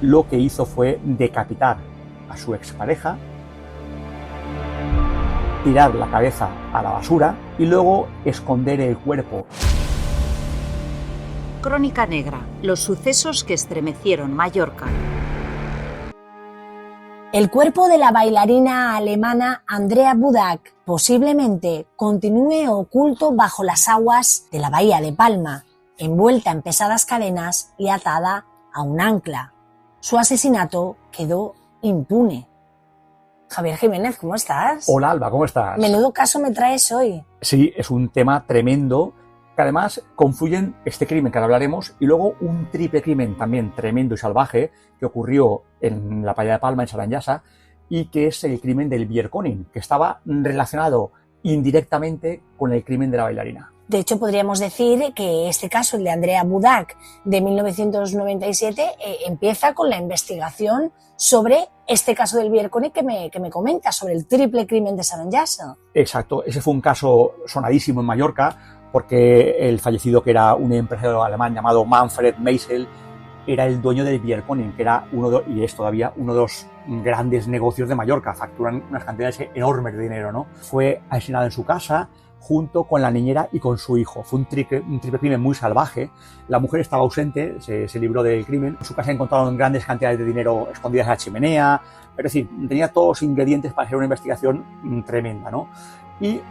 lo que hizo fue decapitar a su expareja, tirar la cabeza a la basura y luego esconder el cuerpo. Crónica Negra, los sucesos que estremecieron Mallorca. El cuerpo de la bailarina alemana Andrea Budak posiblemente continúe oculto bajo las aguas de la bahía de Palma, envuelta en pesadas cadenas y atada a un ancla. Su asesinato quedó impune. Javier Jiménez, ¿cómo estás? Hola Alba, ¿cómo estás? Menudo caso me traes hoy. Sí, es un tema tremendo, que además confluyen este crimen que ahora hablaremos y luego un triple crimen también tremendo y salvaje que ocurrió en la playa de Palma, en Saranyasa, y que es el crimen del Bierkoning, que estaba relacionado indirectamente con el crimen de la bailarina. De hecho, podríamos decir que este caso, el de Andrea Budak, de 1997, empieza con la investigación sobre este caso del Bierkoning que me comenta, sobre el triple crimen de Saranyasa. Exacto, ese fue un caso sonadísimo en Mallorca, porque el fallecido, que era un empresario alemán llamado Manfred Meisel, era el dueño del Bierkoning, que era y es todavía uno de los grandes negocios de Mallorca. Facturan unas cantidades enormes de dinero, ¿no? Fue asesinado en su casa junto con la niñera y con su hijo. Fue un triple crimen muy salvaje. La mujer estaba ausente, se libró del crimen. En su casa encontraron grandes cantidades de dinero escondidas en la chimenea. Es decir, tenía todos los ingredientes para hacer una investigación tremenda, ¿no? Y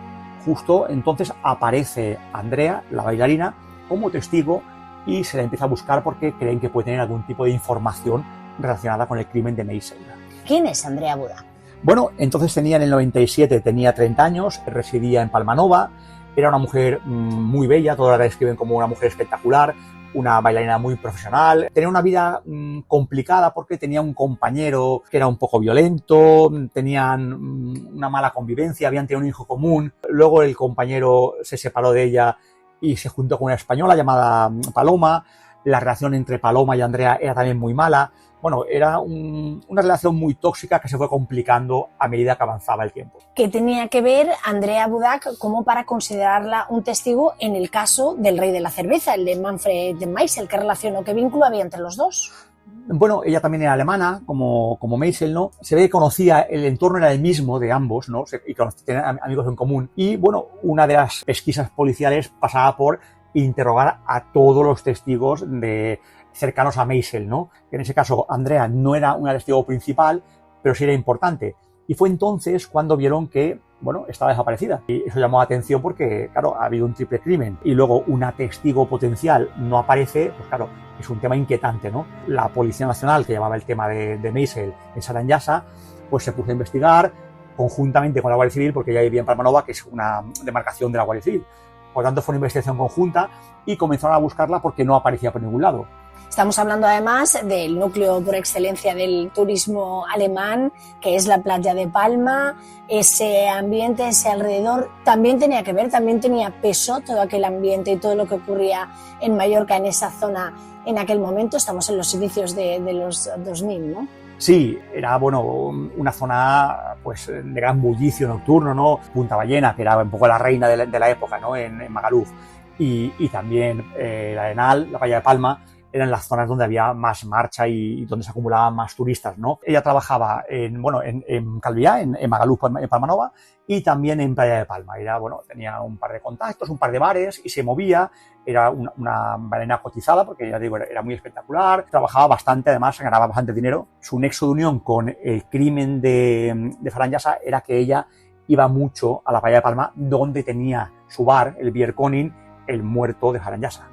justo entonces aparece Andrea, la bailarina, como testigo y se la empieza a buscar porque creen que puede tener algún tipo de información relacionada con el crimen de Meisel. ¿Quién es Andrea Budak? Bueno, entonces en el 97 tenía 30 años, residía en Palmanova, era una mujer muy bella, todos la describen como una mujer espectacular, una bailarina muy profesional. Tenía una vida complicada porque tenía un compañero que era un poco violento, tenían una mala convivencia, habían tenido un hijo común. Luego el compañero se separó de ella y se juntó con una española llamada Paloma. La relación entre Paloma y Andrea era también muy mala. Bueno, era una relación muy tóxica que se fue complicando a medida que avanzaba el tiempo. ¿Qué tenía que ver Andrea Budak como para considerarla un testigo en el caso del rey de la cerveza, el de Manfred Meisel? ¿Qué relación o qué vínculo había entre los dos? Bueno, ella también era alemana, como Meisel, ¿no? Se ve que conocía, el entorno era el mismo de ambos, ¿no? Y tenían amigos en común. Y, bueno, una de las pesquisas policiales pasaba por interrogar a todos los testigos cercanos a Meisel, ¿no? En ese caso, Andrea no era una testigo principal, pero sí era importante. Y fue entonces cuando vieron que, bueno, estaba desaparecida. Y eso llamó la atención porque, claro, ha habido un triple crimen y luego una testigo potencial no aparece, pues claro, es un tema inquietante, ¿no? La Policía Nacional, que llevaba el tema de Meisel en Saranyasa, pues se puso a investigar conjuntamente con la Guardia Civil, porque ella vivía en Palmanova, que es una demarcación de la Guardia Civil. Por lo tanto, fue una investigación conjunta y comenzaron a buscarla porque no aparecía por ningún lado. Estamos hablando además del núcleo por excelencia del turismo alemán, que es la playa de Palma. Ese ambiente, ese alrededor, también tenía que ver, también tenía peso todo aquel ambiente y todo lo que ocurría en Mallorca, en esa zona, en aquel momento. Estamos en los inicios de los 2000, ¿no? Sí, era, bueno, una zona pues de gran bullicio nocturno, ¿no? Punta Ballena, que era un poco la reina de la época, ¿no? En Magaluf. Y también el Arenal, la playa de Palma, eran las zonas donde había más marcha y donde se acumulaban más turistas, ¿no? Ella trabajaba en Calviá, en Magaluf, en Palmanova, y también en Playa de Palma. Era, bueno, tenía un par de contactos, un par de bares y se movía. Era una bailarina cotizada porque, ya digo, era muy espectacular. Trabajaba bastante, además, ganaba bastante dinero. Su nexo de unión con el crimen de Saranyasa era que ella iba mucho a la Playa de Palma, donde tenía su bar, el Bierkoning, el muerto de Saranyasa.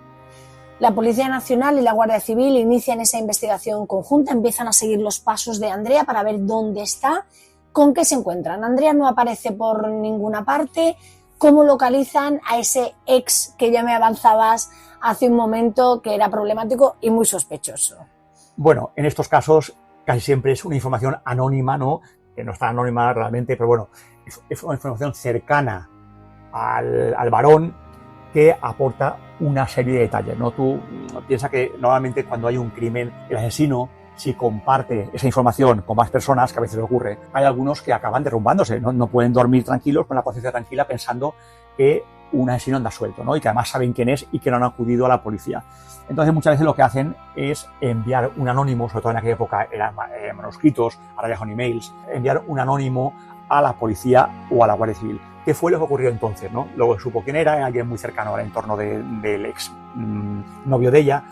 La Policía Nacional y la Guardia Civil inician esa investigación conjunta, empiezan a seguir los pasos de Andrea para ver dónde está, con qué se encuentran. Andrea no aparece por ninguna parte. ¿Cómo localizan a ese ex que ya me avanzabas hace un momento, que era problemático y muy sospechoso? Bueno, en estos casos casi siempre es una información anónima, ¿no? Que no está anónima realmente, pero bueno, es una información cercana al varón, que aporta una serie de detalles, ¿no? Tú piensas que normalmente cuando hay un crimen, el asesino, si comparte esa información con más personas, que a veces ocurre, hay algunos que acaban derrumbándose, ¿no? No pueden dormir tranquilos, con la conciencia tranquila, pensando que un asesino anda suelto, ¿no? Y que además saben quién es y que no han acudido a la policía. Entonces muchas veces lo que hacen es enviar un anónimo, sobre todo en aquella época eran manuscritos, ahora ya son emails, enviar un anónimo a la policía o a la Guardia Civil. ¿Qué fue lo que ocurrió entonces, no? Luego supo quién era alguien muy cercano al entorno del ex novio de ella,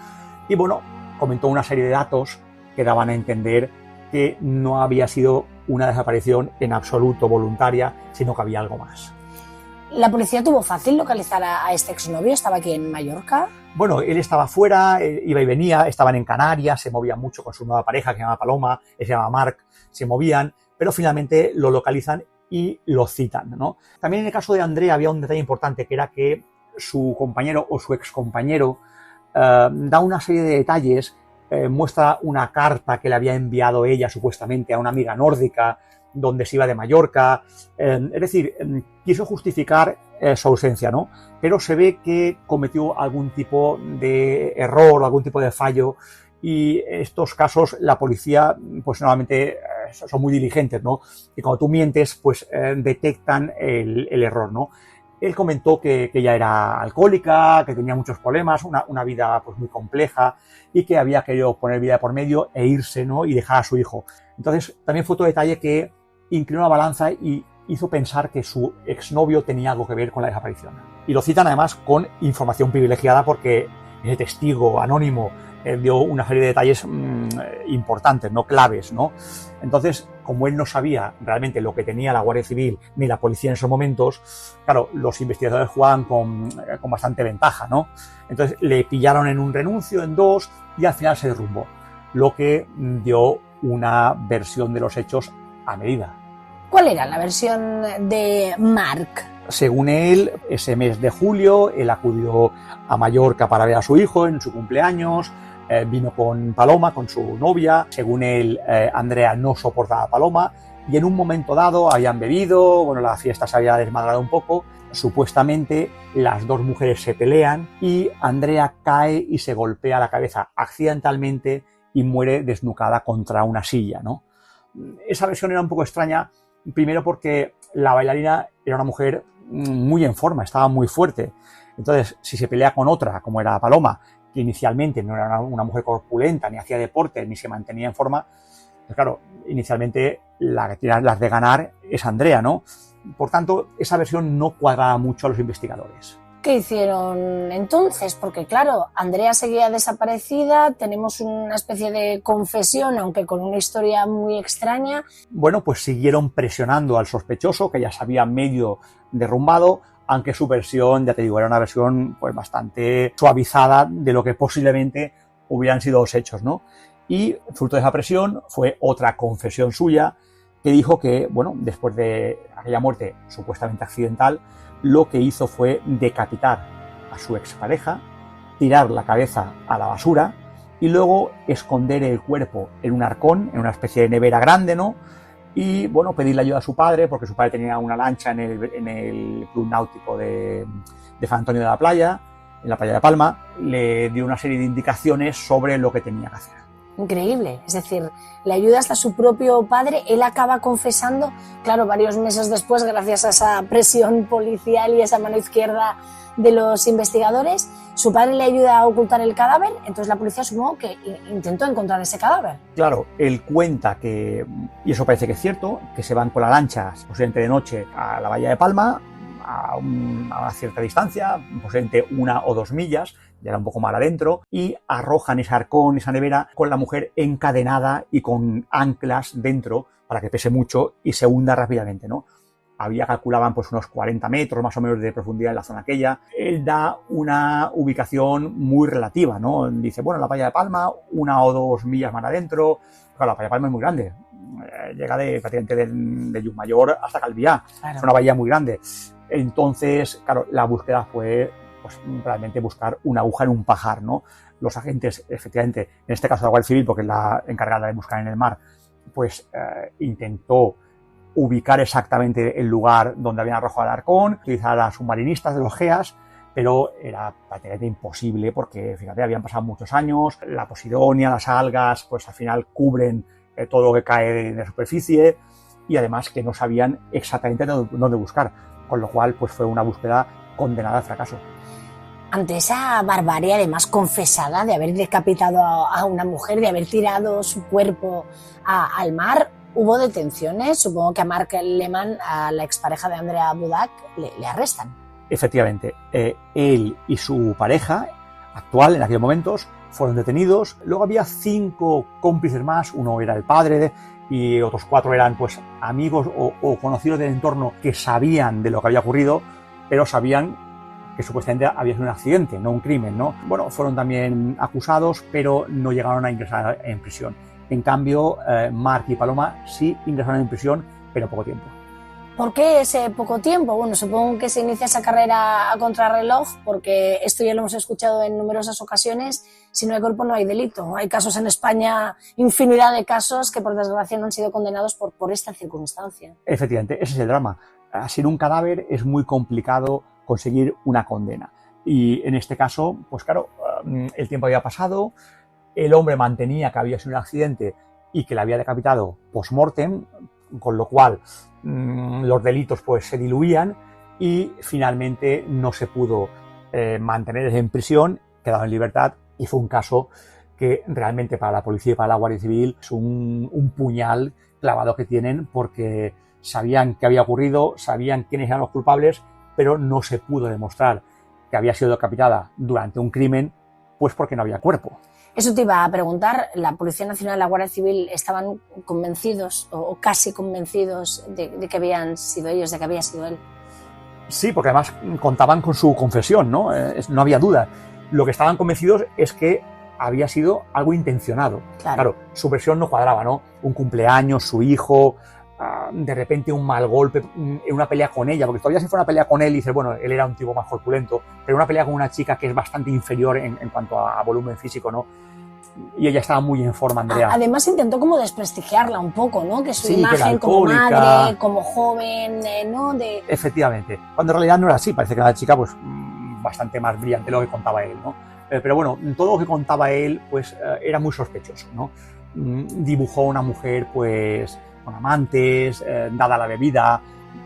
y bueno, comentó una serie de datos que daban a entender que no había sido una desaparición en absoluto voluntaria, sino que había algo más. ¿La policía tuvo fácil localizar a este exnovio? ¿Estaba aquí en Mallorca? Bueno, él estaba fuera, iba y venía, estaban en Canarias, se movía mucho con su nueva pareja que se llama Paloma, se llama Marc, se movían, pero finalmente lo localizan y lo citan, ¿no? También en el caso de Andrea había un detalle importante, que era que su compañero o su excompañero da una serie de detalles, muestra una carta que le había enviado ella supuestamente a una amiga nórdica, donde se iba de Mallorca, es decir, quiso justificar su ausencia, ¿no? Pero se ve que cometió algún tipo de error o algún tipo de fallo, y en estos casos la policía pues normalmente son muy diligentes, ¿no? Y cuando tú mientes pues detectan el error, ¿no? Él comentó que ella era alcohólica, que tenía muchos problemas, una vida pues muy compleja, y que había querido poner vida por medio e irse, ¿no? Y dejar a su hijo. Entonces también fue otro detalle que inclinó la balanza y hizo pensar que su exnovio tenía algo que ver con la desaparición. Y lo citan además con información privilegiada, porque ese testigo anónimo dio una serie de detalles importantes, ¿no? Claves, ¿no? Entonces, como él no sabía realmente lo que tenía la Guardia Civil ni la policía en esos momentos, claro, los investigadores jugaban con bastante ventaja, ¿no? Entonces le pillaron en un renuncio, en dos, y al final se derrumbó, lo que dio una versión de los hechos a medida. ¿Cuál era la versión de Marc? Según él, ese mes de julio, él acudió a Mallorca para ver a su hijo en su cumpleaños, vino con Paloma, con su novia. Según él, Andrea no soportaba a Paloma, y en un momento dado habían bebido, bueno, la fiesta se había desmadrado un poco, supuestamente las dos mujeres se pelean y Andrea cae y se golpea la cabeza accidentalmente y muere desnucada contra una silla, ¿no? Esa versión era un poco extraña, primero porque la bailarina era una mujer muy en forma, estaba muy fuerte. Entonces, si se pelea con otra, como era Paloma, que inicialmente no era una mujer corpulenta, ni hacía deporte, ni se mantenía en forma, pues claro, inicialmente la que tiene las de ganar es Andrea, ¿no? Por tanto, esa versión no cuadraba mucho a los investigadores. ¿Qué hicieron entonces? Porque claro, Andrea seguía desaparecida, tenemos una especie de confesión, aunque con una historia muy extraña. Bueno, pues siguieron presionando al sospechoso, que ya se había medio derrumbado, aunque su versión, ya te digo, era una versión pues bastante suavizada de lo que posiblemente hubieran sido los hechos, ¿no? Y fruto de esa presión fue otra confesión suya, que dijo que, bueno, después de aquella muerte supuestamente accidental, lo que hizo fue decapitar a su expareja, tirar la cabeza a la basura y luego esconder el cuerpo en un arcón, en una especie de nevera grande, ¿no? Y, bueno, pedirle ayuda a su padre, porque su padre tenía una lancha en el club náutico de San Antonio de la Playa, en la playa de Palma. Le dio una serie de indicaciones sobre lo que tenía que hacer. Increíble, es decir, le ayuda hasta su propio padre, él acaba confesando, claro, varios meses después, gracias a esa presión policial y esa mano izquierda de los investigadores, su padre le ayuda a ocultar el cadáver, entonces la policía supongo que intentó encontrar ese cadáver. Claro, él cuenta que, y eso parece que es cierto, que se van con la lancha, posiblemente de noche, a la bahía de Palma, a una cierta distancia, posiblemente 1 o 2 millas, ya era un poco más adentro, y arrojan ese arcón, esa nevera, con la mujer encadenada y con anclas dentro para que pese mucho y se hunda rápidamente, ¿no? Calculaban pues unos 40 metros más o menos de profundidad en la zona aquella. Él da una ubicación muy relativa, ¿no? Dice, bueno, la playa de Palma, 1 o 2 millas más adentro. Claro, la playa de Palma es muy grande. Llega prácticamente de Llucmayor hasta Calviá. Claro. Es una bahía muy grande. Entonces, claro, la búsqueda fue pues realmente buscar una aguja en un pajar, ¿no? Los agentes, efectivamente, en este caso la Guardia Civil, porque es la encargada de buscar en el mar, pues intentó ubicar exactamente el lugar donde habían arrojado el arcón, utilizar a submarinistas de los GEAS, pero era prácticamente imposible porque, fíjate, habían pasado muchos años, la posidonia, las algas, pues al final cubren todo lo que cae de la superficie, y además que no sabían exactamente dónde buscar, con lo cual pues fue una búsqueda condenada al fracaso. Ante esa barbarie, además confesada, de haber decapitado a una mujer, de haber tirado su cuerpo al mar, hubo detenciones. Supongo que a Mark Lehman, a la expareja de Andrea Budak, le arrestan. Efectivamente, él y su pareja actual en aquellos momentos fueron detenidos. Luego había 5 cómplices más, uno era el padre y otros 4 eran pues amigos o conocidos del entorno que sabían de lo que había ocurrido, pero sabían que supuestamente había sido un accidente, no un crimen, ¿no? Bueno, fueron también acusados, pero no llegaron a ingresar en prisión. En cambio, Mark y Paloma sí ingresaron en prisión, pero poco tiempo. ¿Por qué ese poco tiempo? Bueno, supongo que se inicia esa carrera a contrarreloj, porque esto ya lo hemos escuchado en numerosas ocasiones: si no hay cuerpo no hay delito. Hay casos en España, infinidad de casos que por desgracia no han sido condenados por esta circunstancia. Efectivamente, ese es el drama. Sin un cadáver es muy complicado conseguir una condena. Y en este caso, pues claro, el tiempo había pasado, el hombre mantenía que había sido un accidente y que le había decapitado post-mortem, con lo cual los delitos pues se diluían y finalmente no se pudo mantener en prisión, quedado en libertad, y fue un caso que realmente para la policía y para la Guardia Civil es un puñal clavado que tienen, porque sabían qué había ocurrido, sabían quiénes eran los culpables, pero no se pudo demostrar que había sido decapitada durante un crimen, pues porque no había cuerpo. Eso te iba a preguntar. ¿La Policía Nacional y la Guardia Civil estaban convencidos o casi convencidos de que habían sido ellos, de que había sido él? Sí, porque además contaban con su confesión, ¿no? No había duda. Lo que estaban convencidos es que había sido algo intencionado. Claro, su versión no cuadraba, ¿no? Un cumpleaños, su hijo, de repente un mal golpe en una pelea con ella, porque todavía si fuera una pelea con él, dices, bueno, él era un tipo más corpulento, pero una pelea con una chica que es bastante inferior en cuanto a volumen físico, ¿no? Y ella estaba muy en forma, Andrea. Además intentó como desprestigiarla un poco, ¿no? Que su sí, imagen que como madre, como joven, ¿no? Efectivamente, cuando en realidad no era así, parece que era una chica pues bastante más brillante de lo que contaba él, ¿no? Pero bueno, todo lo que contaba él pues era muy sospechoso, ¿no? Dibujó a una mujer pues con amantes, dada la bebida,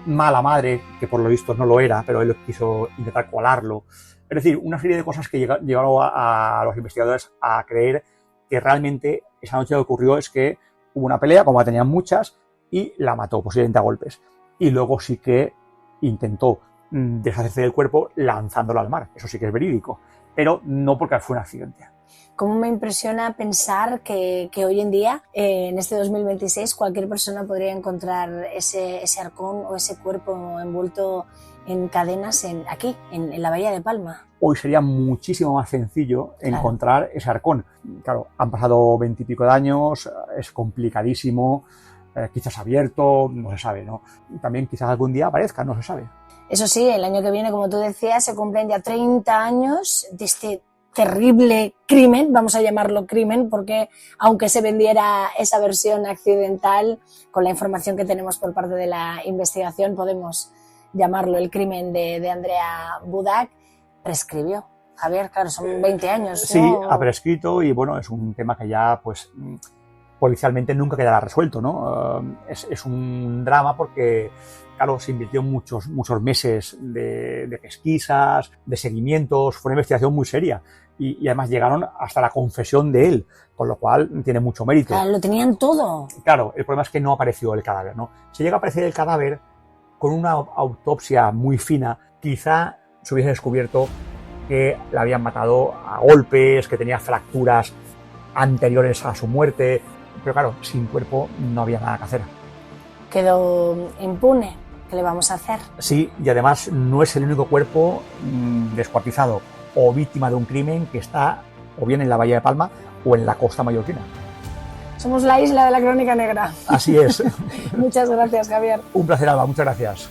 mala madre, que por lo visto no lo era, pero él quiso intentar colarlo. Es decir, una serie de cosas que llevaron a los investigadores a creer que realmente esa noche lo que ocurrió es que hubo una pelea, como tenían muchas, y la mató, posiblemente a golpes. Y luego sí que intentó deshacerse del cuerpo lanzándolo al mar. Eso sí que es verídico, pero no porque fue un accidente. Cómo me impresiona pensar que hoy en día, en este 2026, cualquier persona podría encontrar ese arcón o ese cuerpo envuelto en cadenas aquí, en la Bahía de Palma. Hoy sería muchísimo más sencillo encontrar ese arcón. Claro, han pasado 20 y pico de años, es complicadísimo, quizás abierto, no se sabe, ¿no? También quizás algún día aparezca, no se sabe. Eso sí, el año que viene, como tú decías, se cumplen ya 30 años de este terrible crimen, vamos a llamarlo crimen, porque aunque se vendiera esa versión accidental, con la información que tenemos por parte de la investigación, podemos llamarlo el crimen de Andrea Budak. Prescribió. Javier, claro, son 20 años, ¿no? Sí, ha prescrito y bueno, es un tema que ya pues policialmente nunca quedará resuelto, ¿no? Es un drama porque, claro, se invirtió muchos meses de pesquisas, de seguimientos, fue una investigación muy seria y además llegaron hasta la confesión de él, con lo cual tiene mucho mérito. Claro, lo tenían todo. Claro, el problema es que no apareció el cadáver, ¿no? Si llega a aparecer el cadáver, con una autopsia muy fina, quizá se hubiese descubierto que la habían matado a golpes, que tenía fracturas anteriores a su muerte, pero claro, sin cuerpo no había nada que hacer. Quedó impune. ¿Qué le vamos a hacer? Sí, y además no es el único cuerpo descuartizado o víctima de un crimen que está o bien en la Bahía de Palma o en la costa mallorquina. Somos la isla de la crónica negra. Así es. Muchas gracias, Javier. Un placer, Alba, muchas gracias.